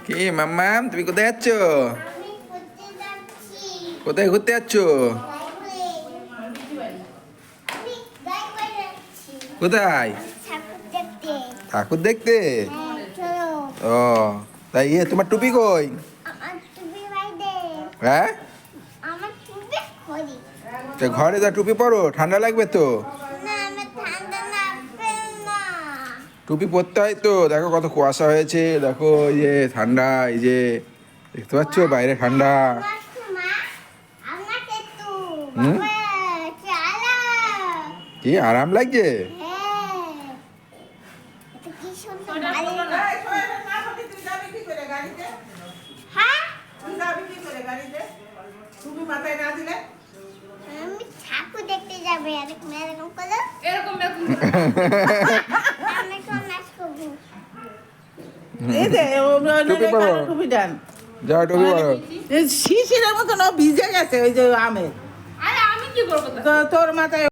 কি মাম্মা, তুমি কোথায় যাচ্ছ? আমি ঘুরতে যাচ্ছি। কোথায় ঘুরতে যাচ্ছ? আমি গাইবাই যাচ্ছি। কোথায়? ঠাকুর দেখতে। ঠাকুর দেখতে? হ্যাঁ, চলো। ও তাই, তোমার টুপি কই? আমার টুপি বাইরে। হ্যাঁ, আমার টুপি খড়ি। তা ঘরে যা টুপি পরো, ঠান্ডা লাগবে তো। না, আমার ঠান্ডা লাগবে না। টুপি পরতে হয় তো, দেখো কত কুয়াশা হয়েছে, দেখো এই যে ঠান্ডা, এই যে দেখতে পাচ্ছ বাইরে ঠান্ডা। আমার তো মা, আমাকে তো হুম? বাবা চালা। কি আরাম লাগছে? হ্যাঁ। এটা কি সুন্দর ভালো। হ্যাঁ? আমি ঠাকুর দেখতে যাবে এরকম এরকম করো। আমি কোন নাচ করবো? টুপি পরো, টুপি ডান যাও টুপি পরো। শিশিরের মতন ও ভিজে গেছে ওই যে আমের আরে আমি কি করবো তা? তো তোর মাথায়